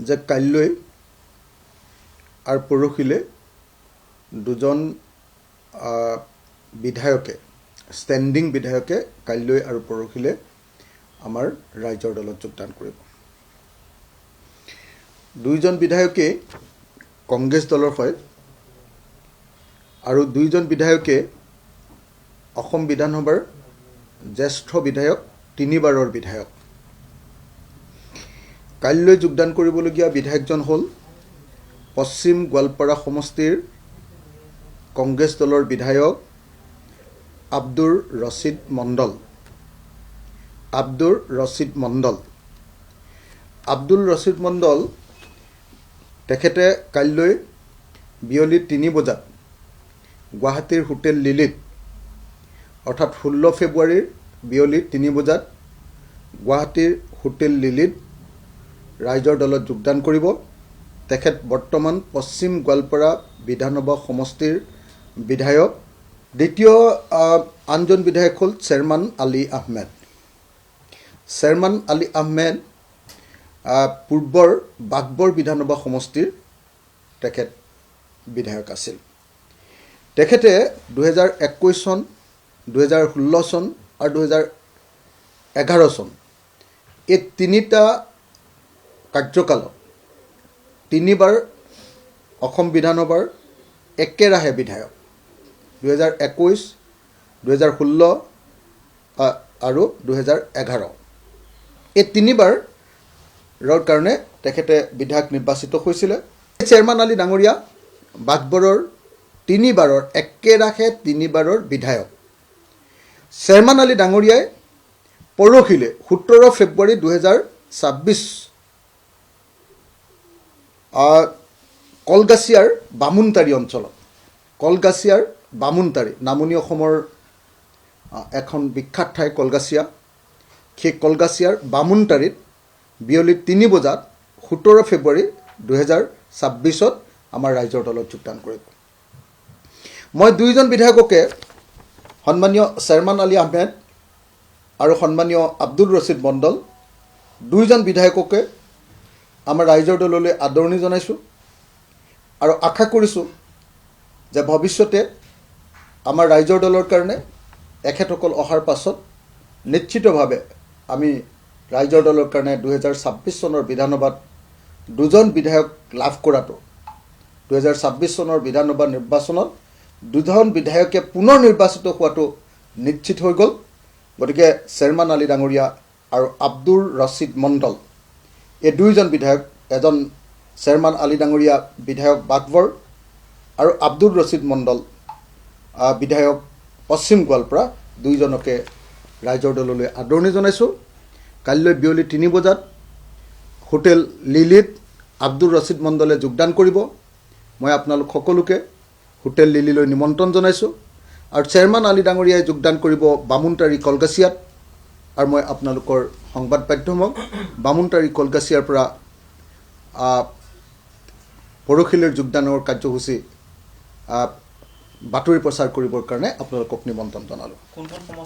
যে কাইলৈ আৰু পৰহিলে দুজন বিধায়কে ষ্টেণ্ডিং বিধায়কে কাইলৈ আৰু পৰহিলে আমাৰ ৰাইজৰ দলত যোগদান কৰিব। দুইজন বিধায়কে কংগ্ৰেছ দলৰ হয় আৰু দুইজন বিধায়কে অসম বিধানসভাৰ জ্যেষ্ঠ বিধায়ক, 3 বাৰৰ বিধায়ক। কাইলৈ যোগদান কৰিবলগীয়া বিধায়কজন হ'ল পশ্চিম গোৱালপাৰা সমষ্টিৰ কংগ্ৰেছ দলৰ বিধায়ক আব্দুৰ ৰছিদ মণ্ডল। আব্দুৰ ৰছিদ মণ্ডল তেখেতে কাইলৈ বিয়লি 3 বজাত গুৱাহাটীৰ হোটেল লিলিত, অৰ্থাৎ 16 ফেব্ৰুৱাৰীৰ বিয়লি 3 বজাত গুৱাহাটীৰ হোটেল লিলিত ৰাইজৰ দলত যোগদান কৰিব। তেখেত বৰ্তমান পশ্চিম গোৱালপাৰা বিধানসভা সমষ্টিৰ বিধায়ক। দ্বিতীয় আনজন বিধায়ক হ'ল চেয়াৰমান আলী আহমেদ। চেয়াৰমান আলী আহমেদ পূৰ্বৰ বাঘবৰ বিধানসভা সমষ্টিৰ তেখেত বিধায়ক আছিল। তেখেতে 2021 চন, 2016 চন আৰু 2011 চন এই তিনিটা কাৰ্যকালত 3 বাৰ অসম বিধানসভাৰ একেৰাহে বিধায়ক। 2021, 2016 আৰু 2011 এই 3 বাৰৰ কাৰণে তেখেতে বিধায়ক নিৰ্বাচিত হৈছিলে। চেয়াৰমান আলী ডাঙৰীয়া বাঘবৰৰ 3 বাৰৰ একেৰাহে 3 বাৰৰ বিধায়ক। চেয়াৰমান আলী ডাঙৰীয়াই পৰহিলে 17 ফেব্ৰুৱাৰী 2026 কলগাছিয়াৰ বামুণতাৰী অঞ্চলত, কলগাছিয়াৰ বামুণতাৰী, নামনি অসমৰ এখন বিখ্যাত ঠাই কলগাছিয়া, সেই কলগাছিয়াৰ বামুণতাৰীত বিয়লি 3 বজাত 17 ফেব্ৰুৱাৰী 2026 আমাৰ ৰাইজৰ দলত যোগদান কৰিব। মই দুইজন বিধায়ককে, সন্মানীয় চেয়াৰমান আলী আহমেদ আৰু সন্মানীয় আব্দুৰ ৰছিদ মণ্ডল, দুইজন বিধায়ককে আমাৰ ৰাইজৰ দললৈ আদৰণি জনাইছোঁ আৰু আশা কৰিছোঁ যে ভৱিষ্যতে আমাৰ ৰাইজৰ দলৰ কাৰণে এখেতসকল অহাৰ পাছত নিশ্চিতভাৱে আমি ৰাইজৰ দলৰ কাৰণে 2026 চনৰ বিধানসভাত দুজন বিধায়ক লাভ কৰাটো, 2026 চনৰ বিধানসভা নিৰ্বাচনত দুজন বিধায়কে পুনৰ নিৰ্বাচিত হোৱাটো নিশ্চিত হৈ গ'ল। গতিকে চেয়াৰমান আলী ডাঙৰীয়া আৰু আব্দুৰ ৰছিদ মণ্ডল এই দুইজন বিধায়ক, এজন চেয়াৰমান আলী ডাঙৰীয়া বিধায়ক বাঘবৰ আৰু আব্দুৰ ৰছিদ মণ্ডল বিধায়ক পশ্চিম গোৱালপাৰা, দুইজনকে ৰাইজৰ দললৈ আদৰণি জনাইছোঁ। কাইলৈ বিয়লি 3 বজাত হোটেল লিলিত আব্দুৰ ৰছিদ মণ্ডলে যোগদান কৰিব। মই আপোনালোক সকলোকে হোটেল লিলিলৈ নিমন্ত্ৰণ জনাইছোঁ আৰু চেয়াৰমান আলী ডাঙৰীয়াই যোগদান কৰিব বামুণতাৰী কলগাছিয়াত। আৰু মই আপোনালোকৰ সংবাদ মাধ্যমক বামুণতাৰী কলগাছিয়াৰ পৰা পৰহিলৈ যোগদানৰ কাৰ্যসূচী বাতৰি প্ৰচাৰ কৰিবৰ কাৰণে আপোনালোকক নিমন্ত্ৰণ জনালোঁ।